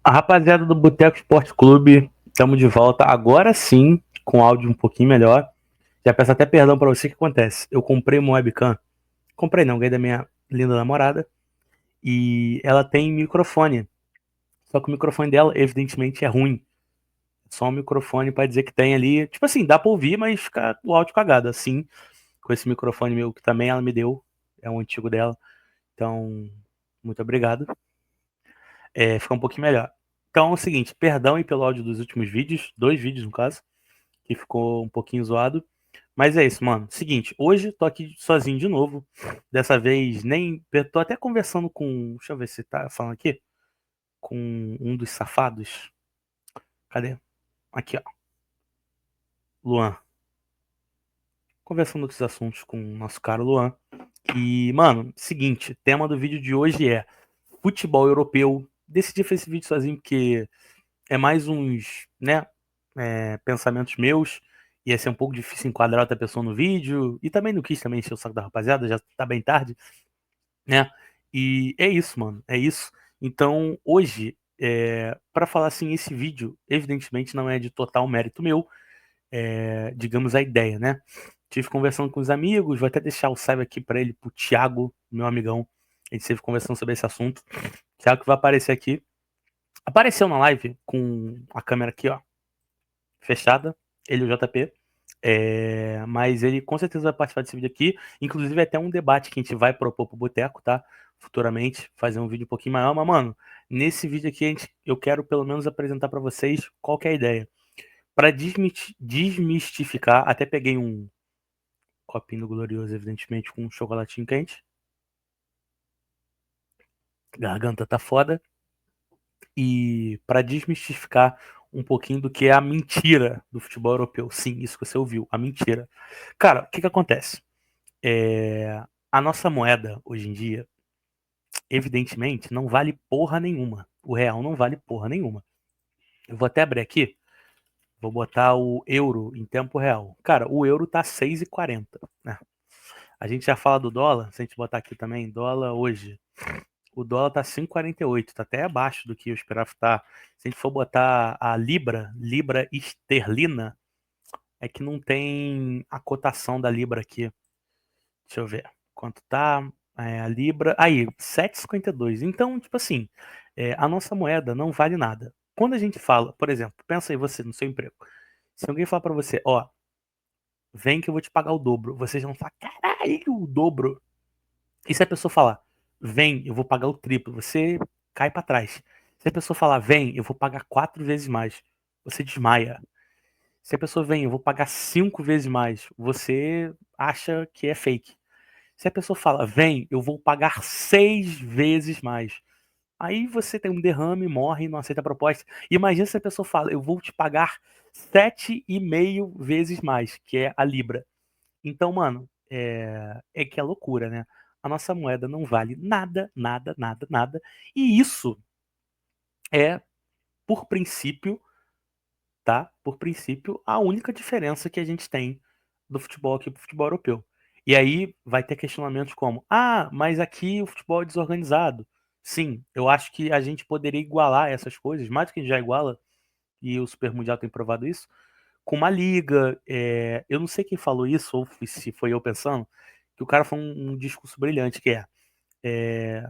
A rapaziada do Boteco Esporte Clube, estamos de volta. Agora sim, com áudio um pouquinho melhor. Já peço até perdão pra você. O que acontece? Eu comprei uma webcam. Comprei não, ganhei da minha linda namorada. E ela tem microfone. Só que o microfone dela, evidentemente, é ruim. Só um microfone pra dizer que tem ali. Tipo assim, dá pra ouvir, mas fica o áudio cagado. Assim, com esse microfone meu que também ela me deu. É um antigo dela. Então, muito obrigado. Fica um pouquinho melhor. Então é o seguinte, perdão aí pelo áudio dos últimos vídeos, 2 vídeos no caso, que ficou um pouquinho zoado. Mas é isso, mano. Seguinte, hoje tô aqui sozinho de novo. Dessa vez nem. Eu tô até conversando com. Deixa eu ver se tá falando aqui. Com um dos safados. Cadê? Aqui, ó. Luan. Conversando com esses assuntos com o nosso caro Luan. E, mano, seguinte, tema do vídeo de hoje é futebol europeu. Decidi fazer esse vídeo sozinho porque é mais uns, né, pensamentos meus. Ia ser um pouco difícil enquadrar outra pessoa no vídeo. E também não quis também encher o saco da rapaziada, já tá bem tarde, né? E é isso, mano. É isso. Então, hoje, para falar assim, esse vídeo, evidentemente, não é de total mérito meu. Digamos a ideia, né? Tive conversando com os amigos, vou até deixar o salve aqui para ele, pro Thiago, meu amigão. A gente esteve conversando sobre esse assunto. Thiago que vai aparecer aqui. Apareceu na live com a câmera aqui, ó, fechada. Ele e o JP. Mas ele com certeza vai participar desse vídeo aqui. Inclusive, é até um debate que a gente vai propor pro Boteco, tá? Futuramente, fazer um vídeo um pouquinho maior. Mas, mano, nesse vídeo aqui eu quero pelo menos apresentar pra vocês qual que é a ideia. Pra desmistificar, até peguei um copinho do Glorioso, evidentemente, com um chocolatinho quente. Garganta tá foda. E pra desmistificar um pouquinho do que é a mentira do futebol europeu. Sim, isso que você ouviu, a mentira. Cara, o que que acontece? A nossa moeda, hoje em dia, evidentemente, não vale porra nenhuma. O real não vale porra nenhuma. Eu vou até abrir aqui, vou botar o euro em tempo real. Cara, o euro tá 6,40, né? A gente já fala do dólar, se a gente botar aqui também, dólar hoje. O dólar tá 5,48, tá até abaixo do que eu esperava estar. Se a gente for botar a libra esterlina, é que não tem a cotação da libra aqui. Deixa eu ver quanto tá a libra. Aí, 7,52. Então, tipo assim, a nossa moeda não vale nada. Quando a gente fala, por exemplo, pensa aí você no seu emprego. Se alguém falar pra você, ó, vem que eu vou te pagar o dobro, vocês vão falar, caralho, o dobro. E se a pessoa falar, vem, eu vou pagar o triplo, você cai pra trás. Se a pessoa falar, vem, eu vou pagar 4 vezes mais, você desmaia. Se a pessoa vem, eu vou pagar 5 vezes mais, você acha que é fake. Se a pessoa fala, vem, eu vou pagar 6 vezes mais. Aí você tem um derrame, morre, não aceita a proposta. Imagina se a pessoa fala, eu vou te pagar 7,5 vezes mais, que é a Libra. Então, mano, é que é loucura, né? A nossa moeda não vale nada, nada, nada, nada. E isso é, por princípio, tá? Por princípio, a única diferença que a gente tem do futebol aqui pro futebol europeu. E aí vai ter questionamentos como: ah, mas aqui o futebol é desorganizado. Sim, eu acho que a gente poderia igualar essas coisas, mais do que a gente já iguala, e o Super Mundial tem provado isso, com uma liga. Eu não sei quem falou isso, ou se foi eu pensando, que o cara falou um discurso brilhante, que é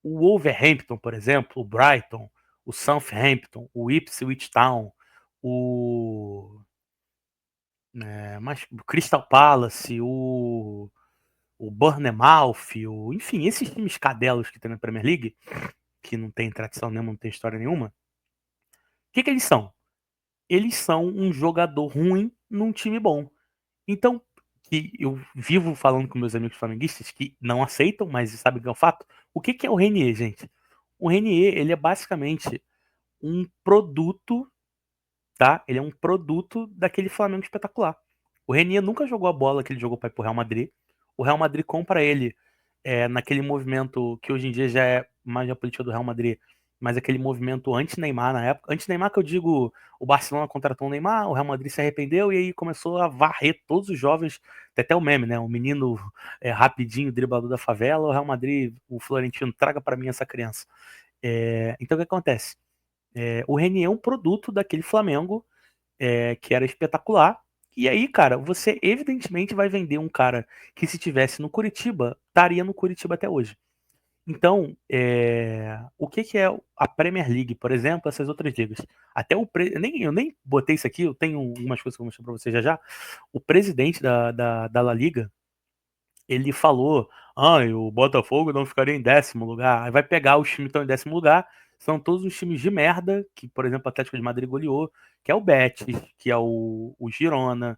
o Wolverhampton, por exemplo, o Brighton, o Southampton, o Ipswich Town, o mas o Crystal Palace, o Bournemouth, enfim, esses times cadelos que tem na Premier League, que não tem tradição nenhuma, não tem história nenhuma, o que eles são? Eles são um jogador ruim num time bom. Então, que eu vivo falando com meus amigos flamenguistas que não aceitam, mas sabem que é um fato. O que é o Renier, gente? O Renier, ele é basicamente um produto, tá? Ele é um produto daquele Flamengo espetacular. O Renier nunca jogou a bola que ele jogou para ir pro Real Madrid. O Real Madrid compra ele naquele movimento que hoje em dia já é mais a política do Real Madrid, mas aquele movimento anti-Neymar na época. Anti-Neymar que eu digo, o Barcelona contratou o Neymar, o Real Madrid se arrependeu e aí começou a varrer todos os jovens, tem até o meme, né? O menino rapidinho, driblador da favela, o Real Madrid, o Florentino, traga para mim essa criança. Então o que acontece? O Renier é um produto daquele Flamengo que era espetacular. E aí, cara, você evidentemente vai vender um cara que se tivesse no Curitiba, estaria no Curitiba até hoje. Então, o que que é a Premier League, por exemplo, essas outras ligas? Até eu nem botei isso aqui, eu tenho algumas coisas que eu vou mostrar pra você já já. O presidente da La Liga, ele falou: o Botafogo não ficaria em 10º lugar. Aí vai pegar os times que estão em 10º lugar, são todos os times de merda, que, por exemplo, o Atlético de Madrid goleou, que é o Betis, que é o Girona,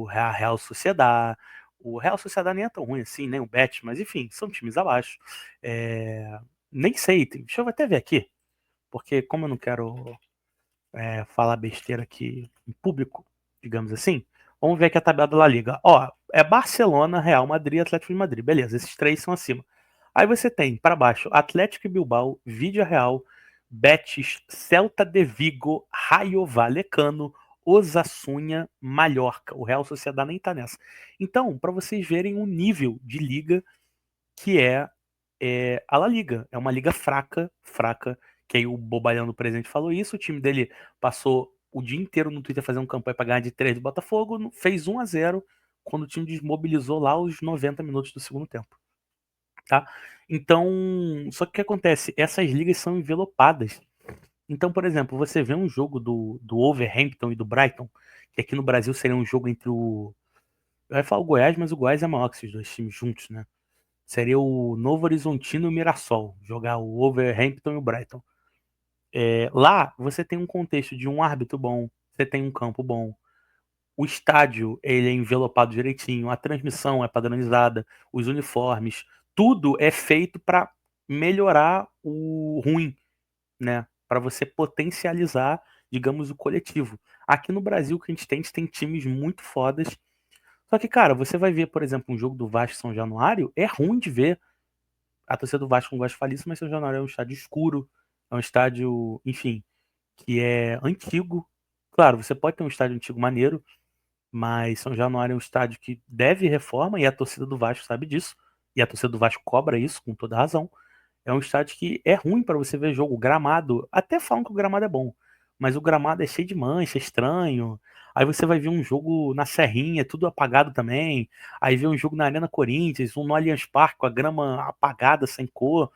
a Real Sociedad. O Real Sociedad nem é tão ruim assim, nem o Betis, mas enfim, são times abaixo. É, Nem sei, deixa eu até ver aqui, porque como eu não quero falar besteira aqui em público, digamos assim. Vamos ver aqui a tabela da La Liga. Ó, é Barcelona, Real Madrid, Atlético de Madrid. Beleza, esses três são acima. Aí você tem para baixo Atlético e Bilbao, Vídea Real, Betis, Celta de Vigo, Rayo Vallecano, Osasuna, Mallorca. O Real Sociedad nem tá nessa. Então, para vocês verem o nível de liga que é a La Liga. É uma liga fraca, fraca, que aí o Bobalhão do presente falou isso, o time dele passou o dia inteiro no Twitter fazendo campanha para ganhar de 3 do Botafogo, fez 1-0 quando o time desmobilizou lá os 90 minutos do segundo tempo, tá? Então, só que o que acontece? Essas ligas são envelopadas. Então, por exemplo, você vê um jogo do Wolverhampton e do Brighton, que aqui no Brasil seria um jogo entre o... Eu ia falar o Goiás, mas o Goiás é maior que esses dois times juntos, né? Seria o Novo Horizontino e o Mirassol, jogar o Wolverhampton e o Brighton. Lá você tem um contexto de um árbitro bom, você tem um campo bom, o estádio ele é envelopado direitinho, a transmissão é padronizada, os uniformes, tudo é feito para melhorar o ruim, né? Para você potencializar, digamos, o coletivo. Aqui no Brasil, o que a gente tem times muito fodas. Só que, cara, você vai ver, por exemplo, um jogo do Vasco São Januário, é ruim de ver. A torcida do Vasco não gosta de falar isso, mas São Januário é um estádio escuro, é um estádio, enfim, que é antigo. Claro, você pode ter um estádio antigo maneiro, mas São Januário é um estádio que deve reforma e a torcida do Vasco sabe disso. E a torcida do Vasco cobra isso com toda razão. É um estádio que é ruim para você ver jogo. O gramado, até falam que o gramado é bom, mas o gramado é cheio de mancha, é estranho. Aí você vai ver um jogo na Serrinha, tudo apagado também. Aí vê um jogo na Arena Corinthians, um no Allianz Parque com a grama apagada, sem cor.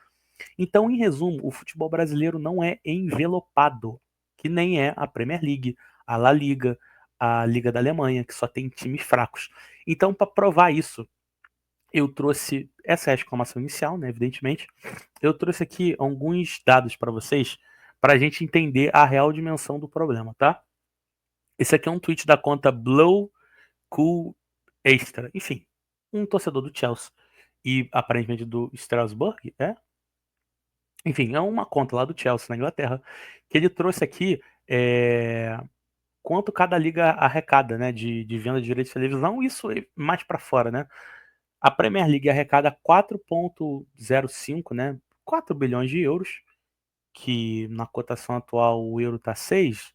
Então, em resumo, o futebol brasileiro não é envelopado, que nem é a Premier League, a La Liga, a Liga da Alemanha, que só tem times fracos. Então, para provar isso, eu trouxe essa é a exclamação inicial, né, evidentemente. Eu trouxe aqui alguns dados para vocês, para a gente entender a real dimensão do problema, tá? Esse aqui é um tweet da conta Blow Cool Extra. Enfim, um torcedor do Chelsea e aparentemente do Strasbourg, enfim, é uma conta lá do Chelsea, na Inglaterra, que ele trouxe aqui quanto cada liga arrecada, né, de venda de direitos de televisão, isso mais para fora, né? A Premier League arrecada 4,05, né, 4 bilhões de euros, que na cotação atual o euro tá 6,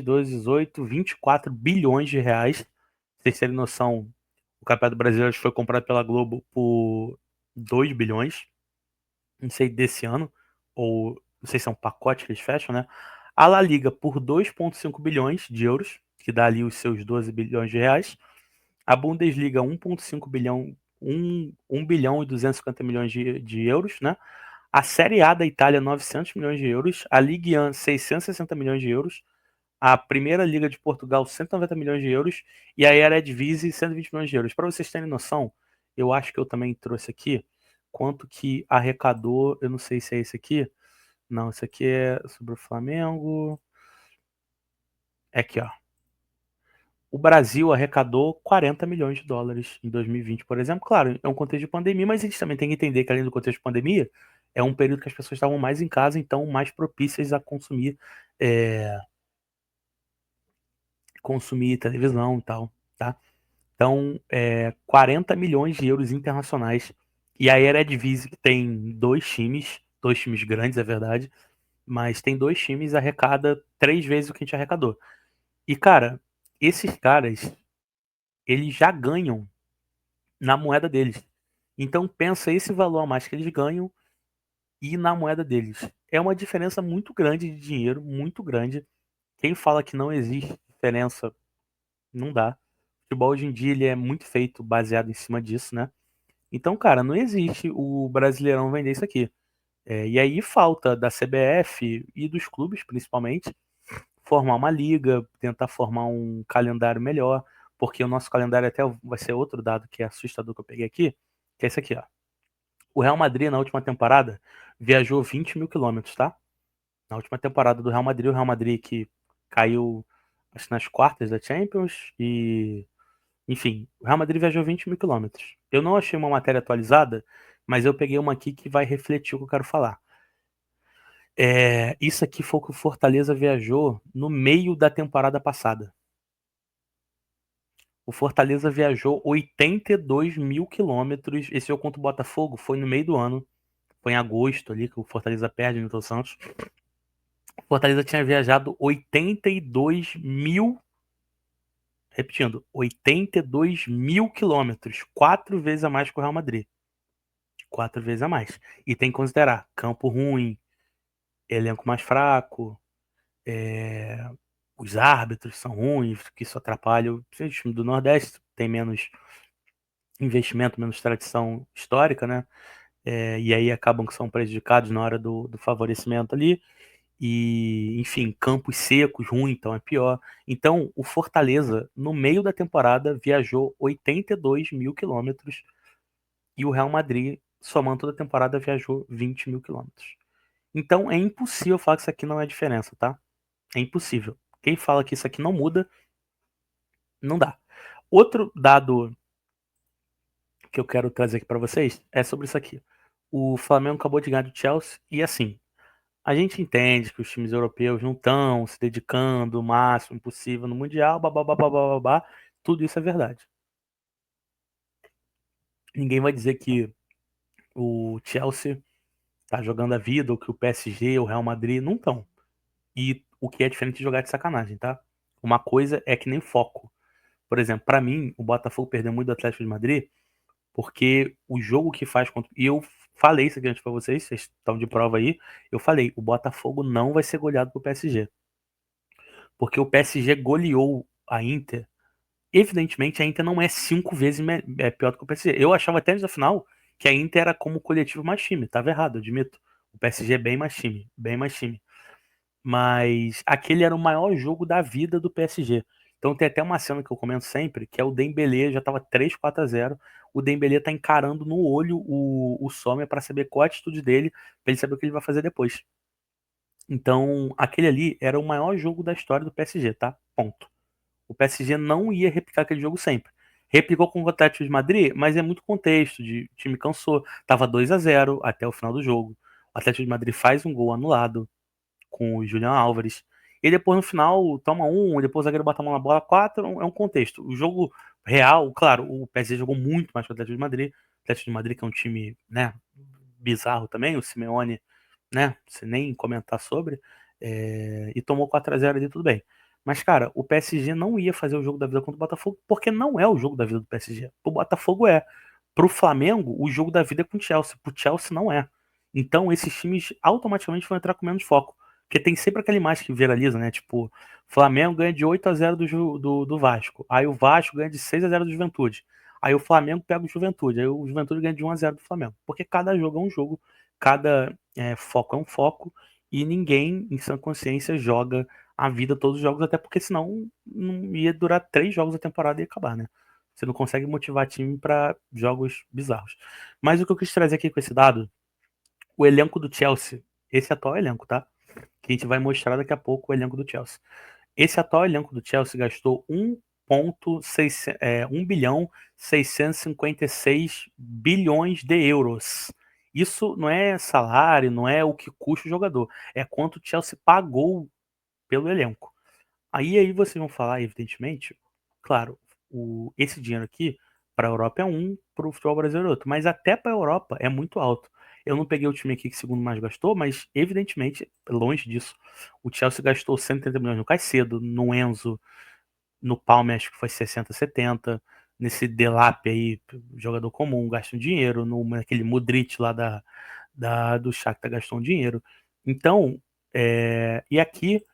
2, 18, 24 bilhões de reais. Pra vocês terem noção, o Campeonato Brasileiro foi comprado pela Globo por 2 bilhões, não sei desse ano, ou não sei se é um pacote que eles fecham, né? A La Liga por 2,5 bilhões de euros, que dá ali os seus 12 bilhões de reais. A Bundesliga 1,5 bilhão, 1 bilhão e 250 milhões de euros, né? A Série A da Itália 900 milhões de euros, a Ligue 1 660 milhões de euros, a Primeira Liga de Portugal 190 milhões de euros e a Eredivisie 120 milhões de euros. Para vocês terem noção, eu acho que eu também trouxe aqui quanto que arrecadou, eu não sei se é esse aqui. Não, esse aqui é sobre o Flamengo. É aqui, ó. O Brasil arrecadou 40 milhões de dólares em 2020, por exemplo. Claro, é um contexto de pandemia, mas a gente também tem que entender que além do contexto de pandemia, é um período que as pessoas estavam mais em casa, então mais propícias a consumir televisão e tal, tá? Então, 40 milhões de euros internacionais. E a Eredivisie, que tem dois times grandes, é verdade, mas tem dois times, arrecada 3 vezes o que a gente arrecadou. E, cara, esses caras, eles já ganham na moeda deles. Então, pensa esse valor a mais que eles ganham e na moeda deles. é uma diferença muito grande de dinheiro, muito grande. Quem fala que não existe diferença, não dá. O futebol hoje em dia ele é muito feito baseado em cima disso, né? Então, cara, não existe o Brasileirão vender isso aqui. E aí falta da CBF e dos clubes, principalmente, formar uma liga, tentar formar um calendário melhor, porque o nosso calendário até vai ser outro dado que é assustador que eu peguei aqui, que é esse aqui, ó. O Real Madrid, na última temporada, viajou 20 mil quilômetros, tá? Na última temporada do Real Madrid, o Real Madrid que caiu, acho que nas quartas da Champions e... Enfim, o Real Madrid viajou 20 mil quilômetros. Eu não achei uma matéria atualizada, mas eu peguei uma aqui que vai refletir o que eu quero falar. Isso aqui foi o que o Fortaleza viajou no meio da temporada passada. O Fortaleza viajou 82 mil quilômetros. Esse jogo contra o Botafogo foi no meio do ano. Foi em agosto ali que o Fortaleza perde no Newton Santos. O Fortaleza tinha viajado 82 mil, repetindo, 82 mil quilômetros. 4 vezes a mais que o Real Madrid. 4 vezes a mais. E tem que considerar campo ruim, elenco mais fraco, é, os árbitros são ruins, que isso atrapalha. O time do Nordeste tem menos investimento, menos tradição histórica, né? E aí acabam que são prejudicados na hora do favorecimento ali. E, enfim, campos secos, ruim, então é pior. Então, o Fortaleza, no meio da temporada, viajou 82 mil quilômetros e o Real Madrid, somando toda a temporada, viajou 20 mil quilômetros. Então, é impossível falar que isso aqui não é diferença, tá? É impossível. Quem fala que isso aqui não muda, não dá. Outro dado que eu quero trazer aqui para vocês é sobre isso aqui. O Flamengo acabou de ganhar do Chelsea e assim, a gente entende que os times europeus não estão se dedicando o máximo possível no Mundial, babá, babá, babá, tudo isso é verdade. Ninguém vai dizer que o Chelsea tá jogando a vida, ou que o PSG, o Real Madrid não estão. E o que é diferente de jogar de sacanagem, tá? Uma coisa é que nem foco. Por exemplo, para mim, o Botafogo perdeu muito do Atlético de Madrid porque o jogo que faz contra. E eu falei isso aqui antes pra vocês estão de prova aí. Eu falei, o Botafogo não vai ser goleado pro PSG. Porque o PSG goleou a Inter. Evidentemente, a Inter não é 5 vezes pior do que o PSG. Eu achava até antes da final que a Inter era como coletivo mais time. Tava errado, eu admito. O PSG é bem mais time, bem mais time. Mas aquele era o maior jogo da vida do PSG. Então tem até uma cena que eu comento sempre, que é o Dembélé, já tava 3-4-0. O Dembélé tá encarando no olho o Sommer para saber qual a atitude dele, para ele saber o que ele vai fazer depois. Então, aquele ali era o maior jogo da história do PSG, tá? Ponto. O PSG não ia replicar aquele jogo sempre. Replicou com o Atlético de Madrid, mas é muito contexto, o time cansou. Tava 2-0 até o final do jogo. O Atlético de Madrid faz um gol anulado com o Julián Álvares. E depois no final toma um, depois o zagueiro bota a mão na bola, quatro, é um contexto. O jogo real, claro, o PSG jogou muito mais que o Atlético de Madrid. O Atlético de Madrid que é um time, né, bizarro também, o Simeone, né, se nem comentar sobre, e tomou 4-0 ali, tudo bem. Mas, cara, o PSG não ia fazer o jogo da vida contra o Botafogo, porque não é o jogo da vida do PSG. O Botafogo é. Pro Flamengo, o jogo da vida é com o Chelsea. Pro Chelsea não é. Então, esses times automaticamente vão entrar com menos foco. Porque tem sempre aquela imagem que viraliza, né? Tipo, Flamengo ganha de 8-0 do Vasco. Aí o Vasco ganha de 6-0 do Juventude. Aí o Flamengo pega o Juventude. Aí o Juventude ganha de 1-0 do Flamengo. Porque cada jogo é um jogo, cada foco é um foco. E ninguém, em sã consciência, joga a vida todos os jogos, até porque senão não ia durar 3 jogos a temporada e ia acabar, né? Você não consegue motivar time para jogos bizarros. Mas o que eu quis trazer aqui com esse dado, o elenco do Chelsea, esse atual elenco, tá? Que a gente vai mostrar daqui a pouco o elenco do Chelsea. Esse atual elenco do Chelsea gastou 1 bilhão 656 bilhões de euros. Isso não é salário, não é o que custa o jogador, é quanto o Chelsea pagou pelo elenco. Aí vocês vão falar, evidentemente, claro, esse dinheiro aqui para a Europa é um, para o futebol brasileiro é outro, mas até para a Europa é muito alto. Eu não peguei o time aqui que segundo mais gastou, mas evidentemente, longe disso. O Chelsea gastou 130 milhões no Caicedo, no Enzo, no Palme acho que foi 60, 70. Nesse Delap aí, jogador comum, gasta um dinheiro. Naquele Modric lá do Shakhtar gastou um dinheiro. Então, e aqui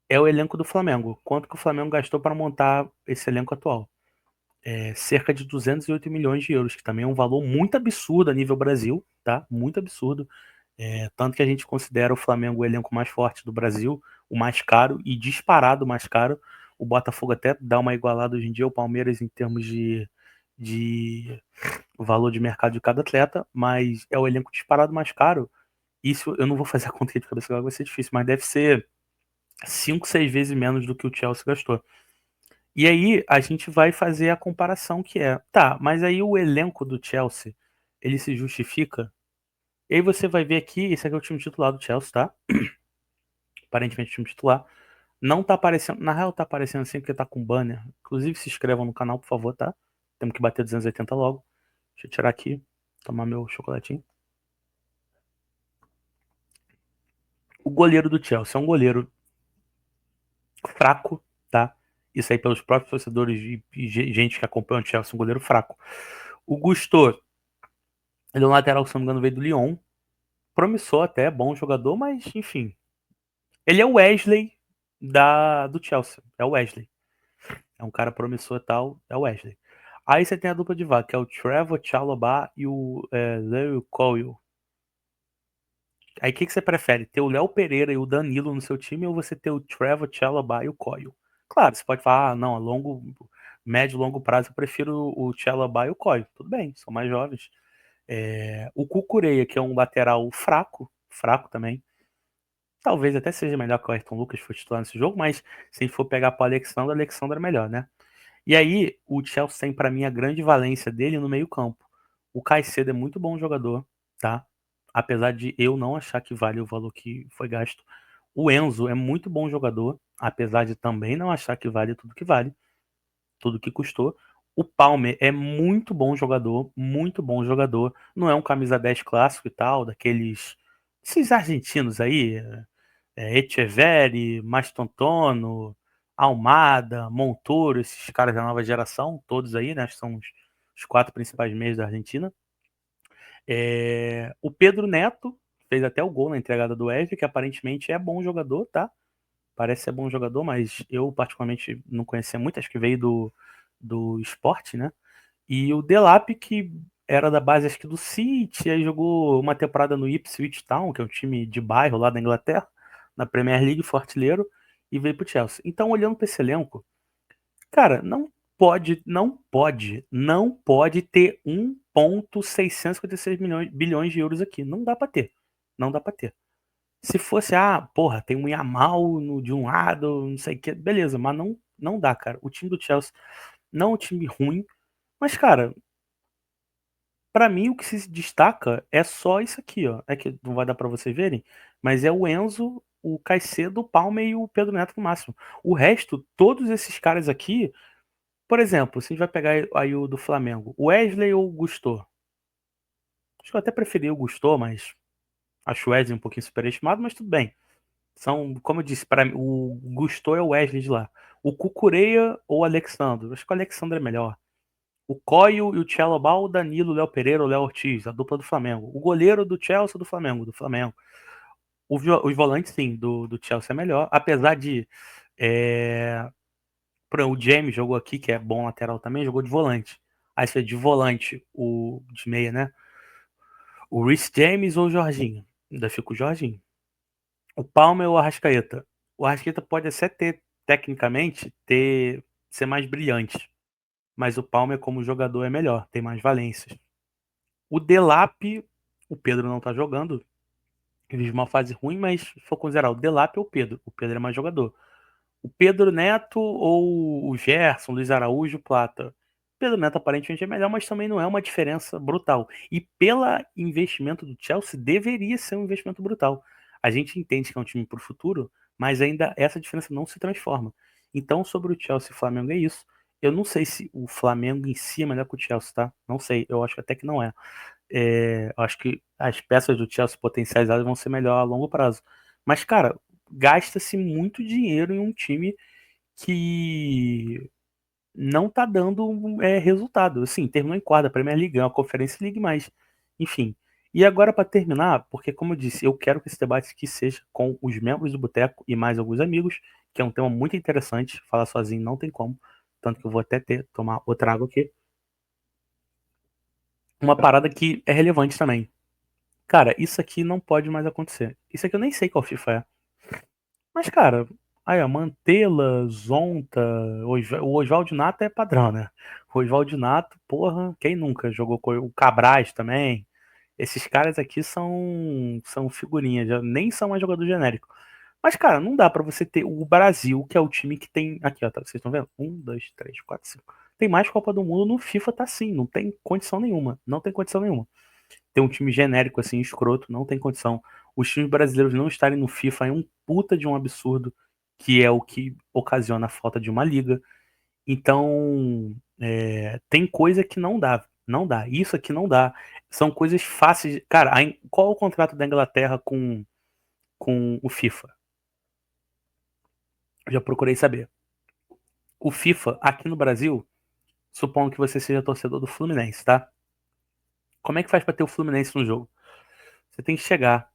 é o elenco do Flamengo. Quanto que o Flamengo gastou para montar esse elenco atual? Cerca de 208 milhões de euros, que também é um valor muito absurdo a nível Brasil, tá? Muito absurdo. Tanto que a gente considera o Flamengo o elenco mais forte do Brasil, o mais caro e disparado o mais caro. O Botafogo até dá uma igualada hoje em dia ao Palmeiras em termos de valor de mercado de cada atleta, mas é o elenco disparado mais caro. Isso eu não vou fazer a conta aqui de cabeça agora, vai ser difícil, mas deve ser 5, 6 vezes menos do que o Chelsea gastou. E aí a gente vai fazer a comparação que tá, mas aí o elenco do Chelsea, ele se justifica? E aí você vai ver aqui, esse aqui é o time titular do Chelsea, tá? Aparentemente o time titular. Não tá aparecendo, na real tá aparecendo assim porque tá com banner. Inclusive se inscrevam no canal, por favor, tá? Temos que bater 280 logo. Deixa eu tirar aqui, tomar meu chocolatinho. O goleiro do Chelsea é um goleiro fraco, tá? Isso aí pelos próprios torcedores e gente que acompanha o Chelsea, um goleiro fraco. O Gusto, ele é um lateral, se não me engano, veio do Lyon. Promissor até, bom jogador, mas enfim. Ele é o Wesley do Chelsea. É o Wesley. É um cara promissor e tal, é o Wesley. Aí você tem a dupla de vaga, que é o Trevor Chalobah e o Léo Coyle. Aí o que você prefere? Ter o Léo Pereira e o Danilo no seu time ou você ter o Trevor Chalobah e o Coyle? Claro, você pode falar, não, a médio e longo prazo eu prefiro o Chalobah e o Coyle. Tudo bem, são mais jovens. O Cucurella, que é um lateral fraco, fraco também. Talvez até seja melhor que o Ayrton Lucas foi titular nesse jogo, mas se a gente for pegar para o Alexandre é melhor, né? E aí, o Chelsea tem para mim a grande valência dele no meio-campo. O Caicedo é muito bom jogador, tá? Apesar de eu não achar que vale o valor que foi gasto. O Enzo é muito bom jogador, apesar de também não achar que vale, tudo que custou. O Palmer é muito bom jogador, muito bom jogador. Não é um camisa 10 clássico e tal, esses argentinos aí, Echeverri, Mastontono, Almada, Montoro, esses caras da nova geração, todos aí, né? São os quatro principais meios da Argentina. O Pedro Neto fez até o gol na entregada do Wesley, que aparentemente é bom jogador, tá? Parece ser bom jogador, mas eu particularmente não conhecia muito, acho que veio do esporte, né? E o Delap, que era da base acho que do City, aí jogou uma temporada no Ipswich Town, que é um time de bairro lá da Inglaterra, na Premier League, foi artilheiro, e veio pro Chelsea. Então, olhando para esse elenco, cara, não pode ter 1,656 bilhões de euros aqui. Não dá para ter. Não dá para ter. Se fosse, porra, tem um Yamal de um lado, não sei o que, beleza, mas não dá, cara. O time do Chelsea não é um time ruim, mas, cara, pra mim, o que se destaca é só isso aqui, ó. É que não vai dar pra vocês verem, mas é o Enzo, o Caicedo, o Palmer e o Pedro Neto no máximo. O resto, todos esses caras aqui, por exemplo, se a gente vai pegar aí o do Flamengo, o Wesley ou o Gusto? Acho que eu até preferi o Gusto, mas acho o Wesley um pouquinho superestimado, mas tudo bem. São, como eu disse, para mim, o Gusto é o Wesley de lá. O Cucurella ou o Alexandre? Acho que o Alexandre é melhor. O Coio e o Tchalobah, o Danilo, o Léo Pereira, o Léo Ortiz, a dupla do Flamengo. O goleiro do Chelsea do Flamengo, do Flamengo. Os volantes, sim, do Chelsea é melhor. Apesar de. O James jogou aqui, que é bom lateral também, jogou de volante. Aí você de volante, o de meia, né? O Reece James ou o Jorginho? Ainda fica o Jorginho. O Palmer ou o Arrascaeta? O Arrascaeta pode até tecnicamente, ser mais brilhante. Mas o Palmer, como jogador, é melhor, tem mais valências. O Delap, o Pedro não tá jogando. Ele vive uma fase ruim, mas se for considerar o Delap ou o Pedro. O Pedro é mais jogador. O Pedro Neto ou o Gerson, Luiz Araújo, Plata. O Pedro Neto aparentemente é melhor, mas também não é uma diferença brutal. E pela investimento do Chelsea, deveria ser um investimento brutal. A gente entende que é um time para o futuro, mas ainda essa diferença não se transforma. Então, sobre o Chelsea e o Flamengo é isso. Eu não sei se o Flamengo em si é melhor que o Chelsea, tá? Não sei, eu acho até que não é. Acho que as peças do Chelsea potencializadas vão ser melhor a longo prazo. Mas, cara, gasta-se muito dinheiro em um time que não tá dando resultado. Assim, terminou em quarta, Premier League, é uma Conference League, mas, enfim. E agora, para terminar, porque como eu disse, eu quero que esse debate aqui seja com os membros do Boteco e mais alguns amigos, que é um tema muito interessante. Falar sozinho não tem como. Tanto que eu vou até tomar outra água aqui. Uma parada que é relevante também. Cara, isso aqui não pode mais acontecer. Isso aqui eu nem sei qual FIFA é. Mas, cara, aí, ó, Mantela, Zonta, o Oswaldo Nato é padrão, né? O Oswaldo Nato, porra, quem nunca jogou com o Cabrais também? Esses caras aqui são figurinhas, já nem são mais jogador genérico. Mas, cara, não dá pra você ter o Brasil, que é o time que tem. Aqui, ó, tá, vocês estão vendo? Um, dois, três, quatro, cinco. Tem mais Copa do Mundo no FIFA, tá sim. Não tem condição nenhuma. Não tem condição nenhuma. Ter um time genérico assim, escroto, não tem condição. Os times brasileiros não estarem no FIFA é um puta de um absurdo, que é o que ocasiona a falta de uma liga. Então, tem coisa que não dá. Não dá. Isso aqui não dá. São coisas fáceis. Cara, qual é o contrato da Inglaterra com o FIFA? Eu já procurei saber. O FIFA, aqui no Brasil, supondo que você seja torcedor do Fluminense, tá? Como é que faz pra ter o Fluminense no jogo? Você tem que chegar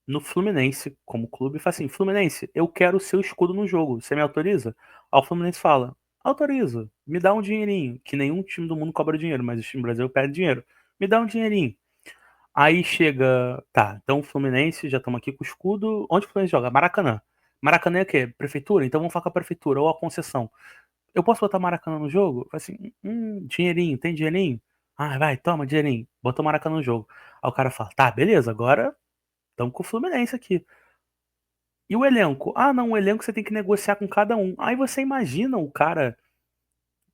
no Fluminense, como clube, e fala assim: Fluminense, eu quero o seu escudo no jogo. Você me autoriza? Aí o Fluminense fala: autoriza, me dá um dinheirinho. Que nenhum time do mundo cobra dinheiro, mas o time brasileiro pede dinheiro. Me dá um dinheirinho. Aí chega, tá, então o Fluminense, já estamos aqui com o escudo. Onde o Fluminense joga? Maracanã. Maracanã é o quê? Prefeitura? Então vamos falar com a prefeitura ou a concessão. Eu posso botar Maracanã no jogo? Fala assim: dinheirinho, tem dinheirinho? Ah, vai, toma, dinheirinho. Botou Maracanã no jogo. Aí o cara fala: tá, beleza, agora estamos com o Fluminense aqui. E o elenco? Ah, não, o elenco você tem que negociar com cada um. Aí você imagina o cara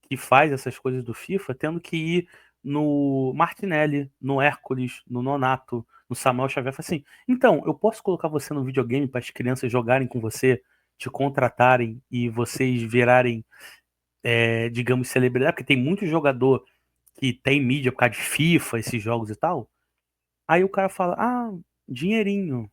que faz essas coisas do FIFA tendo que ir no Martinelli, no Hércules, no Nonato, no Samuel Xavier. Fala assim: então, eu posso colocar você no videogame para as crianças jogarem com você, te contratarem e vocês virarem, digamos, celebridade? Porque tem muito jogador que tem mídia por causa de FIFA, esses jogos e tal. Aí o cara fala: ah, dinheirinho.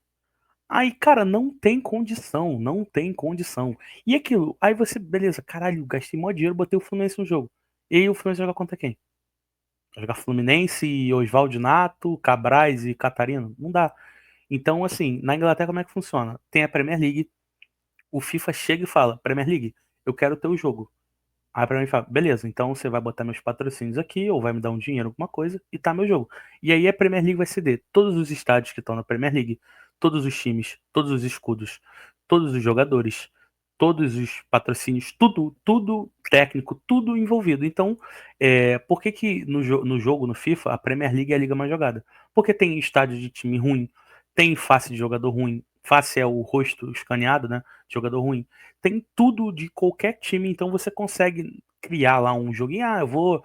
Aí, cara, não tem condição, não tem condição. E aquilo, aí você, beleza, caralho, gastei mó dinheiro, botei o Fluminense no jogo. E aí o Fluminense joga contra quem? Vai jogar Fluminense e Oswaldo Nato, Cabrais e Catarino? Não dá. Então, assim, na Inglaterra como é que funciona? Tem a Premier League, o FIFA chega e fala: Premier League, eu quero o teu jogo. Aí pra mim fala, beleza, então você vai botar meus patrocínios aqui, ou vai me dar um dinheiro, alguma coisa, e tá meu jogo. E aí a Premier League vai ceder todos os estádios que estão na Premier League, todos os times, todos os escudos, todos os jogadores, todos os patrocínios, tudo, tudo técnico, tudo envolvido. Então, por que que no jogo, no FIFA, a Premier League é a liga mais jogada? Porque tem estádio de time ruim, tem face de jogador ruim, face é o rosto escaneado, né, de jogador ruim, tem tudo de qualquer time, então você consegue criar lá um joguinho. Ah, eu vou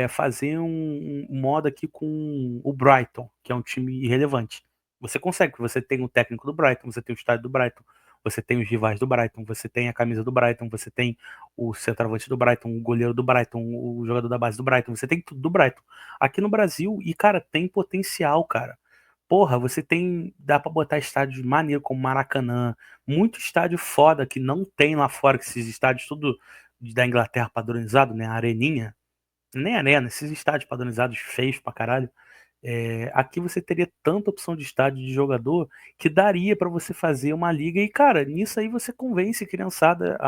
fazer um modo aqui com o Brighton, que é um time irrelevante. Você consegue, porque você tem o técnico do Brighton, você tem o estádio do Brighton, você tem os rivais do Brighton, você tem a camisa do Brighton, você tem o centroavante do Brighton, o goleiro do Brighton, o jogador da base do Brighton, você tem tudo do Brighton. Aqui no Brasil, e cara, tem potencial, cara. Porra, você tem. Dá pra botar estádios maneiros como Maracanã. Muito estádio foda que não tem lá fora, que esses estádios tudo da Inglaterra padronizado, né? Areninha. Nem arena, esses estádios padronizados feios pra caralho. Aqui você teria tanta opção de estádio de jogador que daria pra você fazer uma liga. E, cara, nisso aí você convence a criançada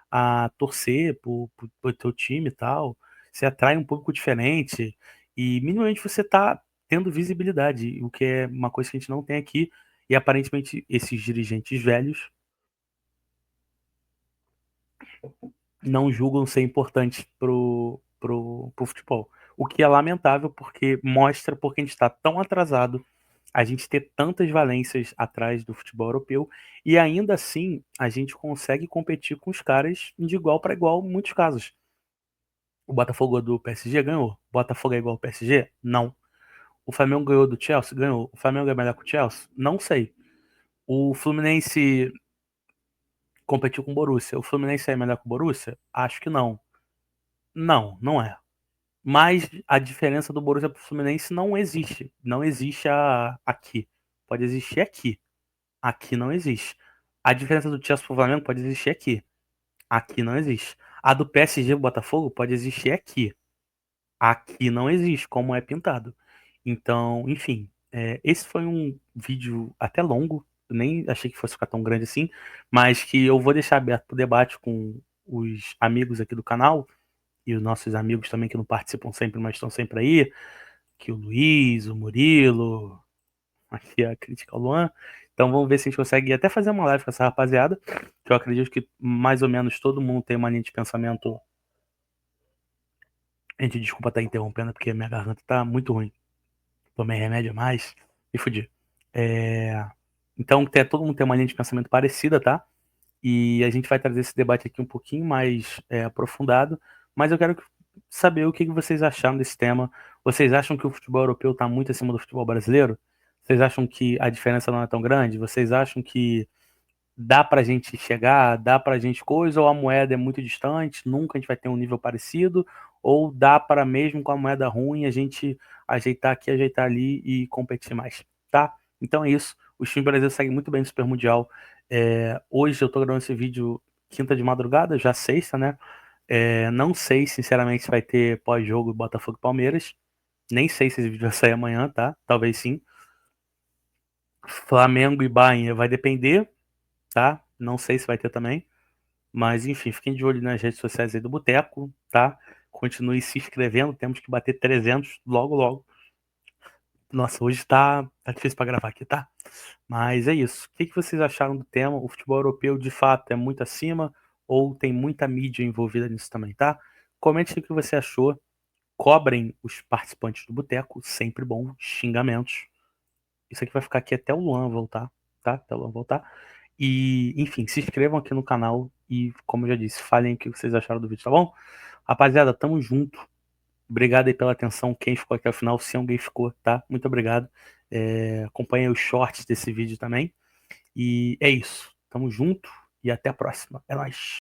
a torcer pro teu time e tal. Você atrai um público diferente. E minimamente você tá tendo visibilidade, o que é uma coisa que a gente não tem aqui. E aparentemente esses dirigentes velhos não julgam ser importantes pro futebol. O que é lamentável porque mostra porque a gente está tão atrasado, a gente ter tantas valências atrás do futebol europeu e ainda assim a gente consegue competir com os caras de igual para igual em muitos casos. O Botafogo do PSG ganhou. O Botafogo é igual ao PSG? Não. O Flamengo ganhou do Chelsea? Ganhou. O Flamengo é melhor que o Chelsea? Não sei. O Fluminense competiu com o Borussia. O Fluminense é melhor que o Borussia? Acho que não. Não, não é. Mas a diferença do Borussia pro Fluminense não existe. Não existe aqui. Pode existir aqui. Aqui não existe. A diferença do Chelsea pro Flamengo pode existir aqui. Aqui não existe. A do PSG pro Botafogo pode existir aqui. Aqui não existe, como é pintado. Então, enfim. Esse foi um vídeo até longo, eu nem achei que fosse ficar tão grande assim, mas que eu vou deixar aberto para o debate com os amigos aqui do canal e os nossos amigos também que não participam sempre, mas estão sempre aí, que o Luiz, o Murilo, aqui a crítica ao Luan. Então vamos ver se a gente consegue até fazer uma live com essa rapaziada, que eu acredito que mais ou menos todo mundo tem uma linha de pensamento. Gente, desculpa estar interrompendo, porque minha garganta tá muito ruim. Tomei remédio a mais e fudi. É, Então, todo mundo tem uma linha de pensamento parecida, tá? E a gente vai trazer esse debate aqui um pouquinho mais aprofundado, mas eu quero saber o que vocês acharam desse tema. Vocês acham que o futebol europeu está muito acima do futebol brasileiro? Vocês acham que a diferença não é tão grande? Vocês acham que dá pra gente chegar, dá pra gente coisa, ou a moeda é muito distante, nunca a gente vai ter um nível parecido, ou dá para mesmo com a moeda ruim a gente ajeitar aqui, ajeitar ali e competir mais, tá? Então é isso. O time brasileiro segue muito bem no Super Mundial. Hoje eu tô gravando esse vídeo quinta de madrugada, já sexta, né? Não sei, sinceramente, se vai ter pós-jogo Botafogo e Palmeiras. Nem sei se esse vídeo vai sair amanhã, tá? Talvez sim. Flamengo e Bahia vai depender, tá? Não sei se vai ter também. Mas enfim, fiquem de olho nas redes sociais aí do Boteco, tá? Continue se inscrevendo, temos que bater 300 logo, logo. Nossa, hoje tá difícil para gravar aqui, tá? Mas é isso. O que vocês acharam do tema? O futebol europeu de fato é muito acima ou tem muita mídia envolvida nisso também, tá? Comente o que você achou. Cobrem os participantes do Boteco, sempre bom. Xingamentos. Isso aqui vai ficar aqui até o Luan voltar, tá? Até o Luan voltar. E, enfim, se inscrevam aqui no canal e, como eu já disse, falem o que vocês acharam do vídeo, tá bom? Rapaziada, tamo junto. Obrigado aí pela atenção, quem ficou até o final, se alguém ficou, tá? Muito obrigado. Acompanhe os shorts desse vídeo também. E é isso. Tamo junto e até a próxima. É nóis.